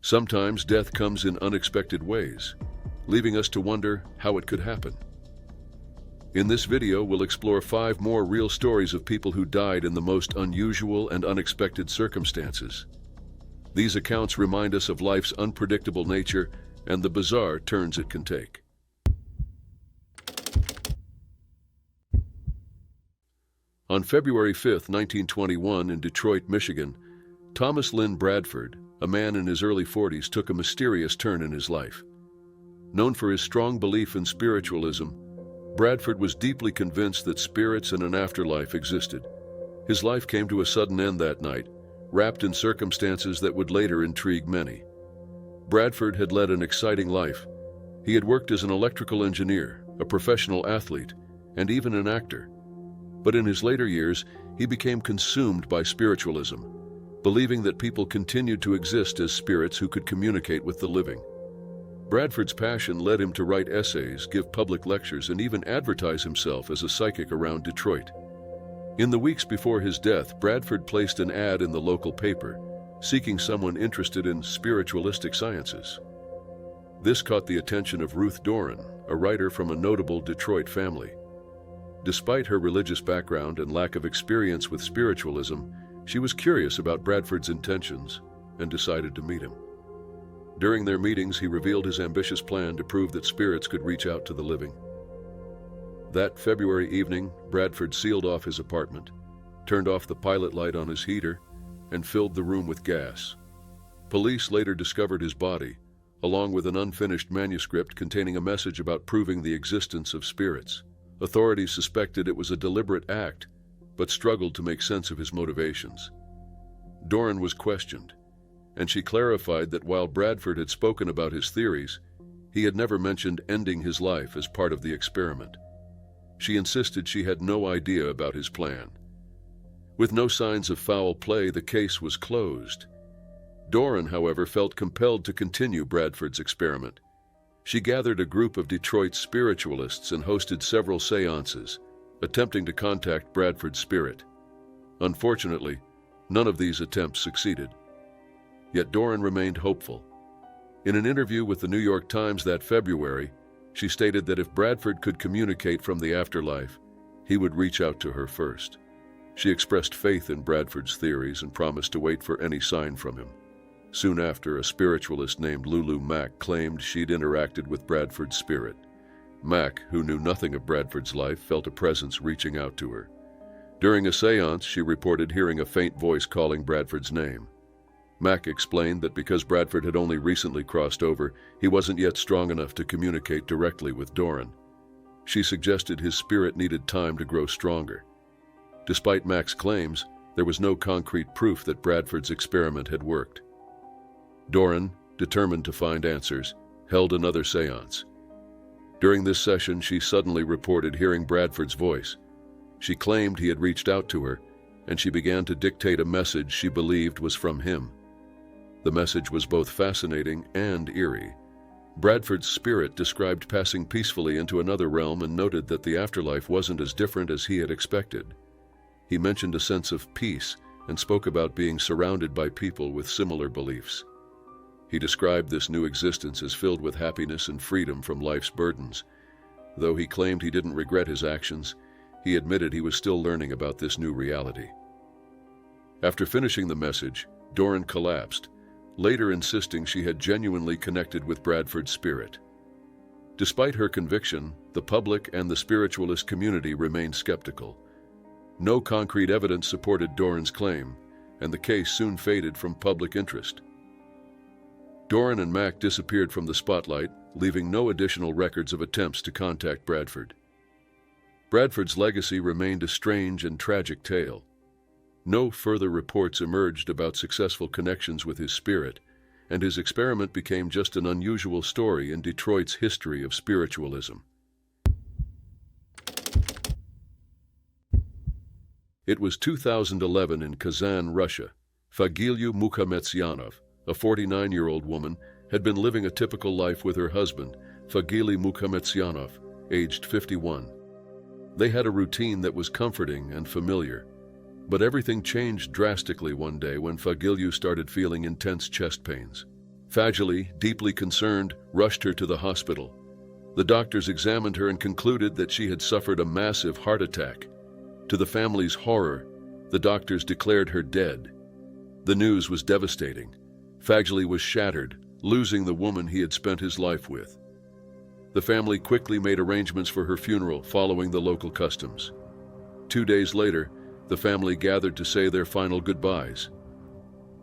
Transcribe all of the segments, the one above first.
Sometimes death comes in unexpected ways, leaving us to wonder how it could happen. In this video, we'll explore 5 more real stories of people who died in the most unusual and unexpected circumstances. These accounts remind us of life's unpredictable nature and the bizarre turns it can take. On February 5, 1921, in Detroit, Michigan, Thomas Lynn Bradford, a man in his early 40s, took a mysterious turn in his life. Known for his strong belief in spiritualism, Bradford was deeply convinced that spirits and an afterlife existed. His life came to a sudden end that night, wrapped in circumstances that would later intrigue many. Bradford had led an exciting life. He had worked as an electrical engineer, a professional athlete, and even an actor. But in his later years, he became consumed by spiritualism, believing that people continued to exist as spirits who could communicate with the living. Bradford's passion led him to write essays, give public lectures, and even advertise himself as a psychic around Detroit. In the weeks before his death, Bradford placed an ad in the local paper, seeking someone interested in spiritualistic sciences. This caught the attention of Ruth Doran, a writer from a notable Detroit family. Despite her religious background and lack of experience with spiritualism, she was curious about Bradford's intentions and decided to meet him. During their meetings, he revealed his ambitious plan to prove that spirits could reach out to the living. That February evening, Bradford sealed off his apartment, turned off the pilot light on his heater, and filled the room with gas. Police later discovered his body, along with an unfinished manuscript containing a message about proving the existence of spirits. Authorities suspected it was a deliberate act, but struggled to make sense of his motivations. Doran was questioned, and she clarified that while Bradford had spoken about his theories, he had never mentioned ending his life as part of the experiment. She insisted she had no idea about his plan. With no signs of foul play, the case was closed. Doran, however, felt compelled to continue Bradford's experiment. She gathered a group of Detroit spiritualists and hosted several seances, attempting to contact Bradford's spirit. Unfortunately, none of these attempts succeeded. Yet Doran remained hopeful. In an interview with the New York Times that February, she stated that if Bradford could communicate from the afterlife, he would reach out to her first. She expressed faith in Bradford's theories and promised to wait for any sign from him. Soon after, a spiritualist named Lulu Mack claimed she'd interacted with Bradford's spirit. Mack, who knew nothing of Bradford's life, felt a presence reaching out to her. During a seance, she reported hearing a faint voice calling Bradford's name. Mack explained that because Bradford had only recently crossed over, he wasn't yet strong enough to communicate directly with Doran. She suggested his spirit needed time to grow stronger. Despite Mack's claims, there was no concrete proof that Bradford's experiment had worked. Doran, determined to find answers, held another seance. During this session, she suddenly reported hearing Bradford's voice. She claimed he had reached out to her, and she began to dictate a message she believed was from him. The message was both fascinating and eerie. Bradford's spirit described passing peacefully into another realm and noted that the afterlife wasn't as different as he had expected. He mentioned a sense of peace and spoke about being surrounded by people with similar beliefs. He described this new existence as filled with happiness and freedom from life's burdens. Though he claimed he didn't regret his actions, he admitted he was still learning about this new reality. After finishing the message, Doran collapsed, later insisting she had genuinely connected with Bradford's spirit. Despite her conviction, the public and the spiritualist community remained skeptical. No concrete evidence supported Doran's claim, and the case soon faded from public interest. Doran and Mack disappeared from the spotlight, leaving no additional records of attempts to contact Bradford. Bradford's legacy remained a strange and tragic tale. No further reports emerged about successful connections with his spirit, and his experiment became just an unusual story in Detroit's history of spiritualism. It was 2011 in Kazan, Russia. Fagiliu Mukhometsyanov, a 49-year-old woman, had been living a typical life with her husband, Fagiliu Mukhometsyanov, aged 51. They had a routine that was comforting and familiar. But everything changed drastically one day when Fagiliu started feeling intense chest pains. Fagili, deeply concerned, rushed her to the hospital. The doctors examined her and concluded that she had suffered a massive heart attack. To the family's horror, the doctors declared her dead. The news was devastating. Fagili was shattered, losing the woman he had spent his life with. The family quickly made arrangements for her funeral, following the local customs. 2 days later, the family gathered to say their final goodbyes.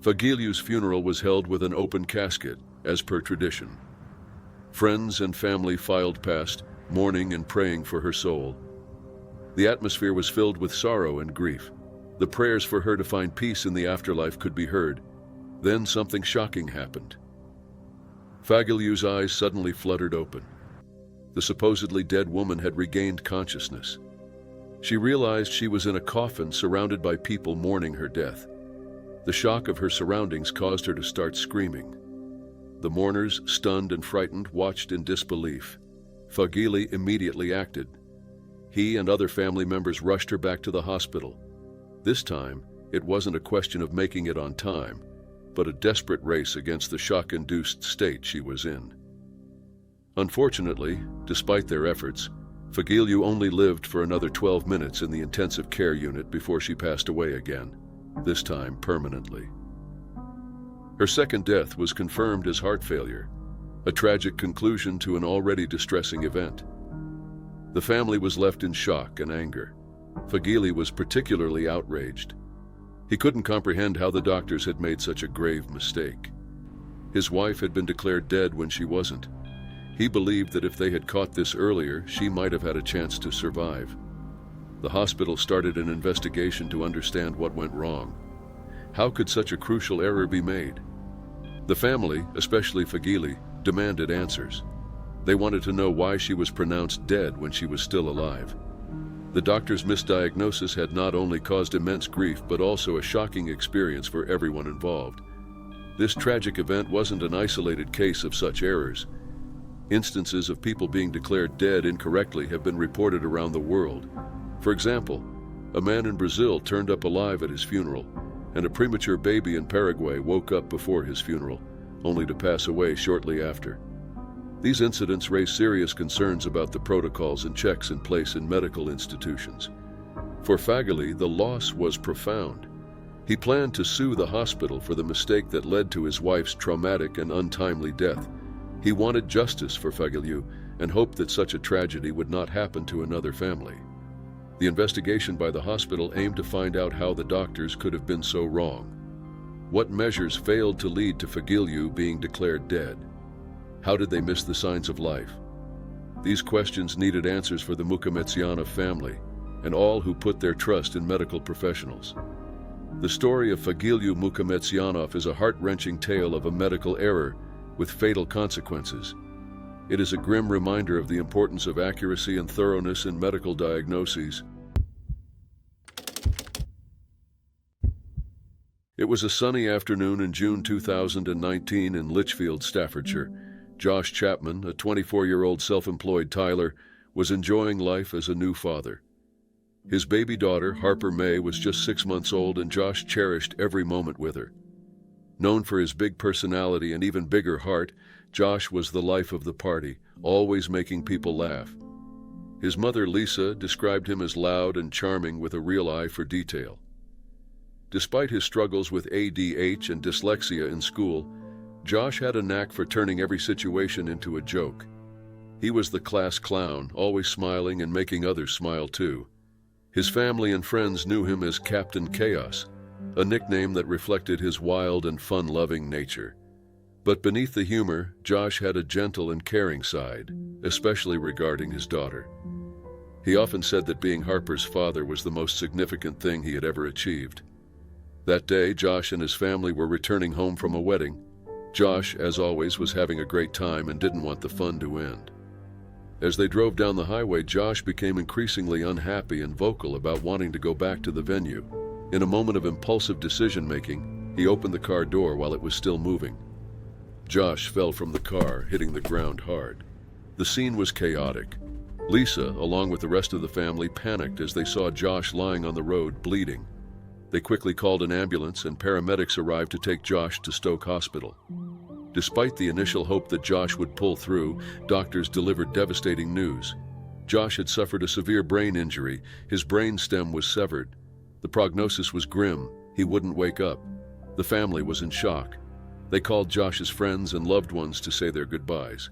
Fagiliu's funeral was held with an open casket, as per tradition. Friends and family filed past, mourning and praying for her soul. The atmosphere was filled with sorrow and grief. The prayers for her to find peace in the afterlife could be heard. Then something shocking happened. Fagiliu's eyes suddenly fluttered open. The supposedly dead woman had regained consciousness. She realized she was in a coffin surrounded by people mourning her death. The shock of her surroundings caused her to start screaming. The mourners, stunned and frightened, watched in disbelief. Fagili immediately acted. He and other family members rushed her back to the hospital. This time, it wasn't a question of making it on time, but a desperate race against the shock-induced state she was in. Unfortunately, despite their efforts, Fagiliu only lived for another 12 minutes in the intensive care unit before she passed away again, this time permanently. Her second death was confirmed as heart failure, a tragic conclusion to an already distressing event. The family was left in shock and anger. Fagili was particularly outraged. He couldn't comprehend how the doctors had made such a grave mistake. His wife had been declared dead when she wasn't. He believed that if they had caught this earlier, she might have had a chance to survive. The hospital started an investigation to understand what went wrong. How could such a crucial error be made? The family, especially Fagili, demanded answers. They wanted to know why she was pronounced dead when she was still alive. The doctor's misdiagnosis had not only caused immense grief, but also a shocking experience for everyone involved. This tragic event wasn't an isolated case of such errors. Instances of people being declared dead incorrectly have been reported around the world. For example, a man in Brazil turned up alive at his funeral, and a premature baby in Paraguay woke up before his funeral, only to pass away shortly after. These incidents raise serious concerns about the protocols and checks in place in medical institutions. For Fagili, the loss was profound. He planned to sue the hospital for the mistake that led to his wife's traumatic and untimely death. He wanted justice for Fagiliu and hoped that such a tragedy would not happen to another family. The investigation by the hospital aimed to find out how the doctors could have been so wrong. What measures failed to lead to Fagiliu being declared dead? How did they miss the signs of life? These questions needed answers for the Mukametsianov family and all who put their trust in medical professionals. The story of Fagiliu Mukametsianov is a heart-wrenching tale of a medical error with fatal consequences. It is a grim reminder of the importance of accuracy and thoroughness in medical diagnoses. It was a sunny afternoon in June 2019 in Lichfield, Staffordshire. Josh Chapman, a 24-year-old self-employed tiler, was enjoying life as a new father. His baby daughter, Harper May, was just 6 months old, and Josh cherished every moment with her. Known for his big personality and even bigger heart, Josh was the life of the party, always making people laugh. His mother, Lisa, described him as loud and charming with a real eye for detail. Despite his struggles with ADH and dyslexia in school, Josh had a knack for turning every situation into a joke. He was the class clown, always smiling and making others smile too. His family and friends knew him as Captain Chaos, a nickname that reflected his wild and fun-loving nature. But beneath the humor, Josh had a gentle and caring side, especially regarding his daughter. He often said that being Harper's father was the most significant thing he had ever achieved. That day, Josh and his family were returning home from a wedding. Josh, as always, was having a great time and didn't want the fun to end. As they drove down the highway, Josh became increasingly unhappy and vocal about wanting to go back to the venue. In a moment of impulsive decision-making, he opened the car door while it was still moving. Josh fell from the car, hitting the ground hard. The scene was chaotic. Lisa, along with the rest of the family, panicked as they saw Josh lying on the road, bleeding. They quickly called an ambulance, and paramedics arrived to take Josh to Stoke Hospital. Despite the initial hope that Josh would pull through, doctors delivered devastating news. Josh had suffered a severe brain injury. His brain stem was severed. The prognosis was grim. He wouldn't wake up. The family was in shock. They called Josh's friends and loved ones to say their goodbyes.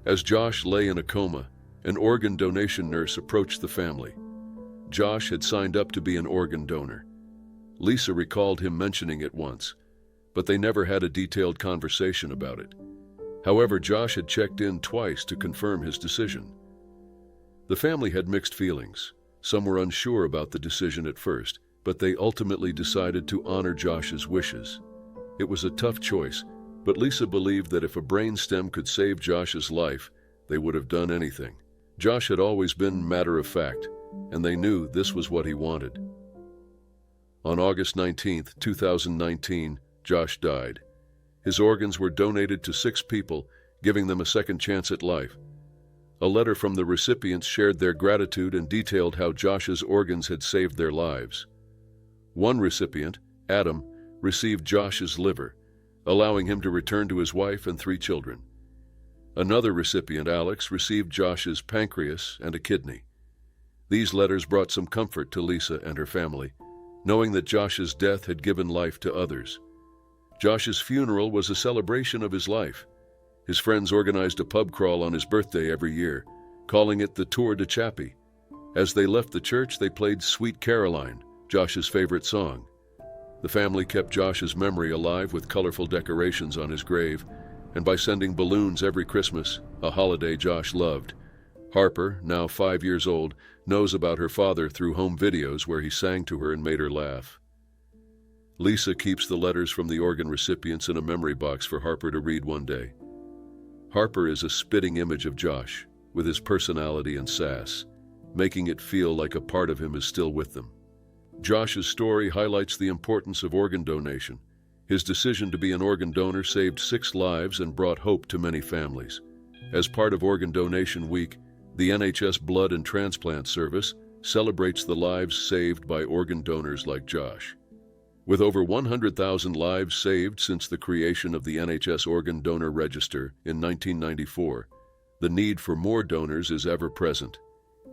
As Josh lay in a coma, an organ donation nurse approached the family. Josh had signed up to be an organ donor. Lisa recalled him mentioning it once, but they never had a detailed conversation about it. However, Josh had checked in twice to confirm his decision. The family had mixed feelings. Some were unsure about the decision at first, but they ultimately decided to honor Josh's wishes. It was a tough choice, but Lisa believed that if a brain stem could save Josh's life, they would have done anything. Josh had always been matter-of-fact, and they knew this was what he wanted. On August 19, 2019, Josh died. His organs were donated to 6 people, giving them a second chance at life. A letter from the recipients shared their gratitude and detailed how Josh's organs had saved their lives. One recipient, Adam, received Josh's liver, allowing him to return to his wife and 3 children. Another recipient, Alex, received Josh's pancreas and a kidney. These letters brought some comfort to Lisa and her family, knowing that Josh's death had given life to others. Josh's funeral was a celebration of his life. His friends organized a pub crawl on his birthday every year, calling it the Tour de Chappie. As they left the church, they played Sweet Caroline, Josh's favorite song. The family kept Josh's memory alive with colorful decorations on his grave, and by sending balloons every Christmas, a holiday Josh loved. Harper, now 5 years old, knows about her father through home videos where he sang to her and made her laugh. Lisa keeps the letters from the organ recipients in a memory box for Harper to read one day. Harper is a spitting image of Josh, with his personality and sass, making it feel like a part of him is still with them. Josh's story highlights the importance of organ donation. His decision to be an organ donor saved 6 lives and brought hope to many families. As part of Organ Donation Week, the NHS Blood and Transplant Service celebrates the lives saved by organ donors like Josh. With over 100,000 lives saved since the creation of the NHS Organ Donor Register in 1994, the need for more donors is ever present.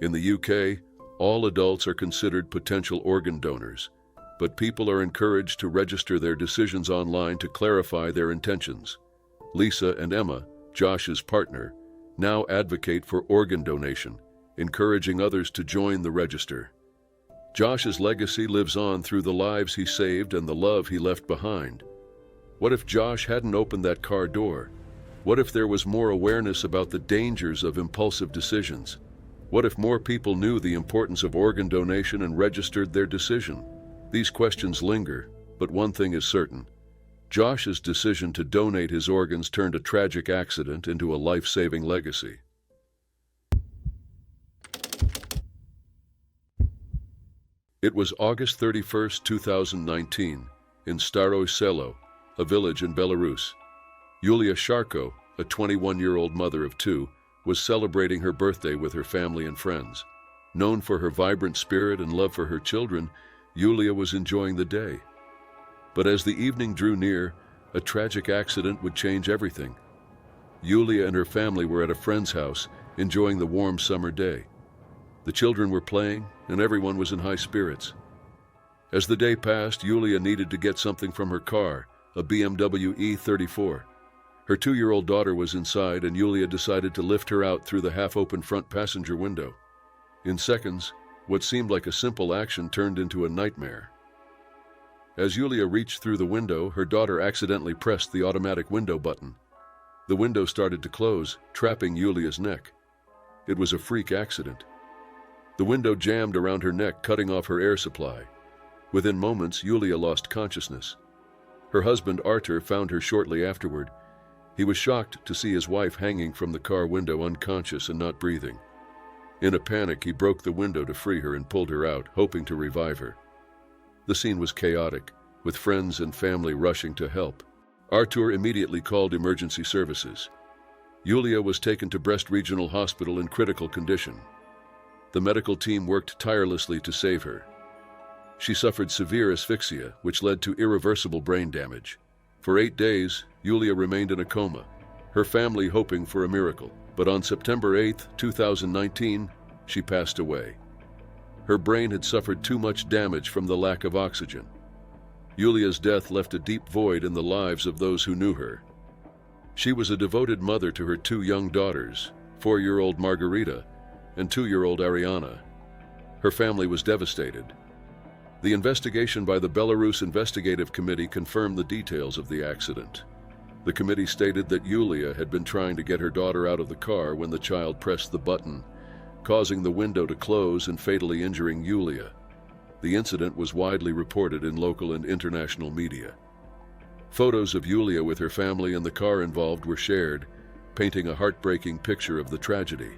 In the UK, all adults are considered potential organ donors, but people are encouraged to register their decisions online to clarify their intentions. Lisa and Emma, Josh's partner, now advocate for organ donation, encouraging others to join the register. Josh's legacy lives on through the lives he saved and the love he left behind. What if Josh hadn't opened that car door? What if there was more awareness about the dangers of impulsive decisions? What if more people knew the importance of organ donation and registered their decision? These questions linger, but one thing is certain. Josh's decision to donate his organs turned a tragic accident into a life-saving legacy. It was August 31, 2019, in Staroye Selo, a village in Belarus. Yulia Sharko, a 21-year-old mother of 2, was celebrating her birthday with her family and friends. Known for her vibrant spirit and love for her children, Yulia was enjoying the day. But as the evening drew near, a tragic accident would change everything. Yulia and her family were at a friend's house, enjoying the warm summer day. The children were playing, and everyone was in high spirits. As the day passed, Yulia needed to get something from her car, a BMW E34. Her 2-year-old daughter was inside, and Yulia decided to lift her out through the half-open front passenger window. In seconds, what seemed like a simple action turned into a nightmare. As Yulia reached through the window, her daughter accidentally pressed the automatic window button. The window started to close, trapping Yulia's neck. It was a freak accident. The window jammed around her neck, cutting off her air supply. Within moments, Yulia lost consciousness. Her husband, Artur, found her shortly afterward. He was shocked to see his wife hanging from the car window unconscious and not breathing. In a panic, he broke the window to free her and pulled her out, hoping to revive her. The scene was chaotic, with friends and family rushing to help. Artur immediately called emergency services. Yulia was taken to Brest Regional Hospital in critical condition. The medical team worked tirelessly to save her. She suffered severe asphyxia, which led to irreversible brain damage. For 8 days, Yulia remained in a coma, her family hoping for a miracle. But on September 8, 2019, she passed away. Her brain had suffered too much damage from the lack of oxygen. Yulia's death left a deep void in the lives of those who knew her. She was a devoted mother to her 2 young daughters, 4-year-old Margarita and 2-year-old Ariana. Her family was devastated. The investigation by the Belarus Investigative Committee confirmed the details of the accident. The committee stated that Yulia had been trying to get her daughter out of the car when the child pressed the button, causing the window to close and fatally injuring Yulia. The incident was widely reported in local and international media. Photos of Yulia with her family and the car involved were shared, painting a heartbreaking picture of the tragedy.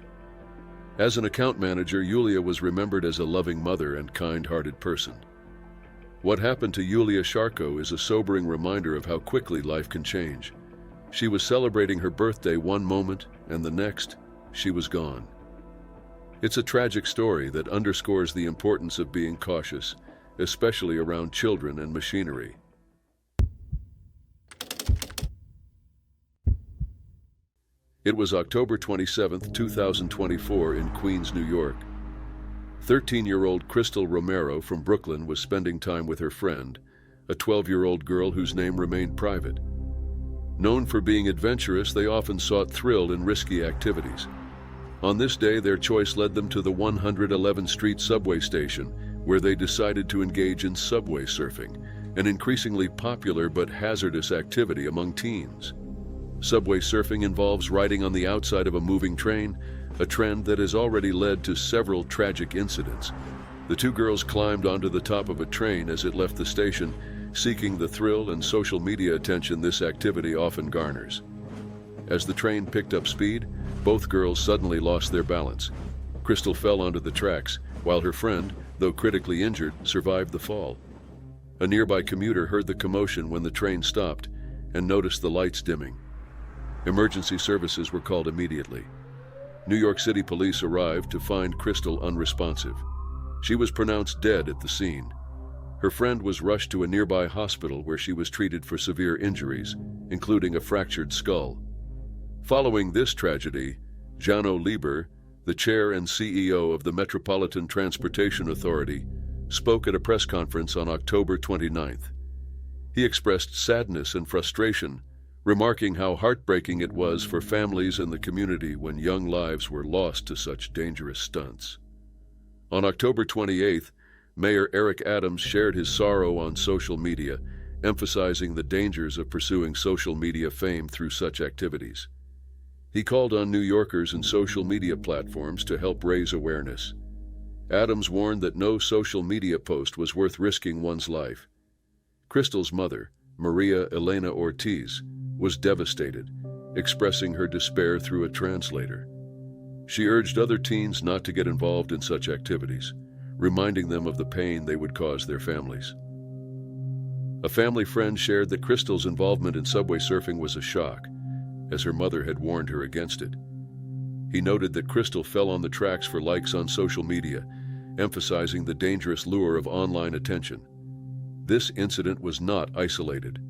As an account manager, Yulia was remembered as a loving mother and kind-hearted person. What happened to Yulia Sharko is a sobering reminder of how quickly life can change. She was celebrating her birthday one moment, and the next, she was gone. It's a tragic story that underscores the importance of being cautious, especially around children and machinery. It was October 27, 2024 in Queens, New York. 13-year-old Crystal Romero from Brooklyn was spending time with her friend, a 12-year-old girl whose name remained private. Known for being adventurous, they often sought thrill in risky activities. On this day, their choice led them to the 111th Street subway station, where they decided to engage in subway surfing, an increasingly popular but hazardous activity among teens. Subway surfing involves riding on the outside of a moving train, a trend that has already led to several tragic incidents. The 2 girls climbed onto the top of a train as it left the station, seeking the thrill and social media attention this activity often garners. As the train picked up speed, both girls suddenly lost their balance. Crystal fell onto the tracks, while her friend, though critically injured, survived the fall. A nearby commuter heard the commotion when the train stopped and noticed the lights dimming. Emergency services were called immediately. New York City police arrived to find Crystal unresponsive. She was pronounced dead at the scene. Her friend was rushed to a nearby hospital where she was treated for severe injuries, including a fractured skull. Following this tragedy, Jano Lieber, the chair and CEO of the Metropolitan Transportation Authority, spoke at a press conference on October 29th. He expressed sadness and frustration, remarking how heartbreaking it was for families and the community when young lives were lost to such dangerous stunts. On October 28th, Mayor Eric Adams shared his sorrow on social media, emphasizing the dangers of pursuing social media fame through such activities. He called on New Yorkers and social media platforms to help raise awareness. Adams warned that no social media post was worth risking one's life. Crystal's mother, Maria Elena Ortiz, was devastated, expressing her despair through a translator. She urged other teens not to get involved in such activities, reminding them of the pain they would cause their families. A family friend shared that Crystal's involvement in subway surfing was a shock, as her mother had warned her against it. He noted that Crystal fell on the tracks for likes on social media, emphasizing the dangerous lure of online attention. This incident was not isolated.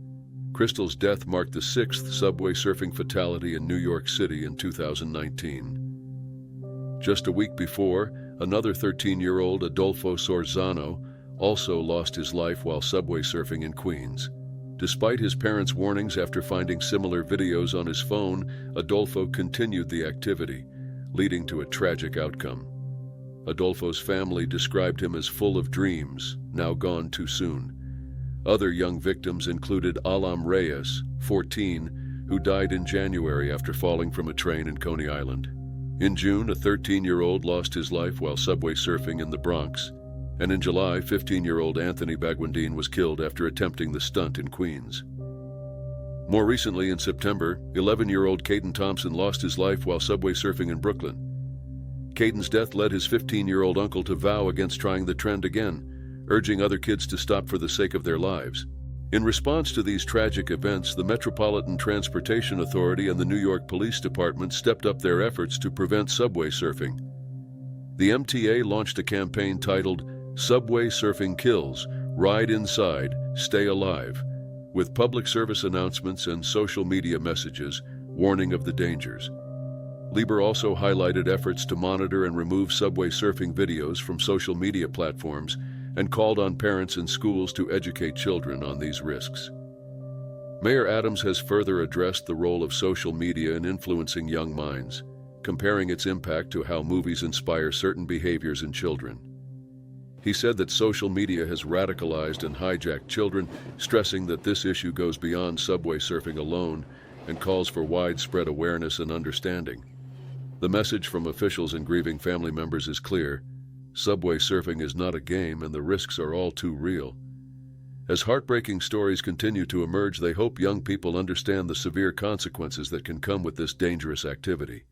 Crystal's death marked the 6th subway surfing fatality in New York City in 2019. Just a week before, another 13-year-old Adolfo Sorzano also lost his life while subway surfing in Queens. Despite his parents' warnings after finding similar videos on his phone, Adolfo continued the activity, leading to a tragic outcome. Adolfo's family described him as full of dreams, now gone too soon. Other young victims included Alam Reyes, 14, who died in January after falling from a train in Coney Island. In June, a 13-year-old lost his life while subway surfing in the Bronx. And in July, 15-year-old Anthony Bagwandine was killed after attempting the stunt in Queens. More recently, in September, 11-year-old Caden Thompson lost his life while subway surfing in Brooklyn. Caden's death led his 15-year-old uncle to vow against trying the trend again, urging other kids to stop for the sake of their lives. In response to these tragic events, the Metropolitan Transportation Authority and the New York Police Department stepped up their efforts to prevent subway surfing. The MTA launched a campaign titled "Subway Surfing Kills, Ride Inside, Stay Alive," with public service announcements and social media messages warning of the dangers. Lieber also highlighted efforts to monitor and remove subway surfing videos from social media platforms and called on parents and schools to educate children on these risks. Mayor Adams has further addressed the role of social media in influencing young minds, comparing its impact to how movies inspire certain behaviors in children. He said that social media has radicalized and hijacked children, stressing that this issue goes beyond subway surfing alone and calls for widespread awareness and understanding. The message from officials and grieving family members is clear: subway surfing is not a game and the risks are all too real. As heartbreaking stories continue to emerge, they hope young people understand the severe consequences that can come with this dangerous activity.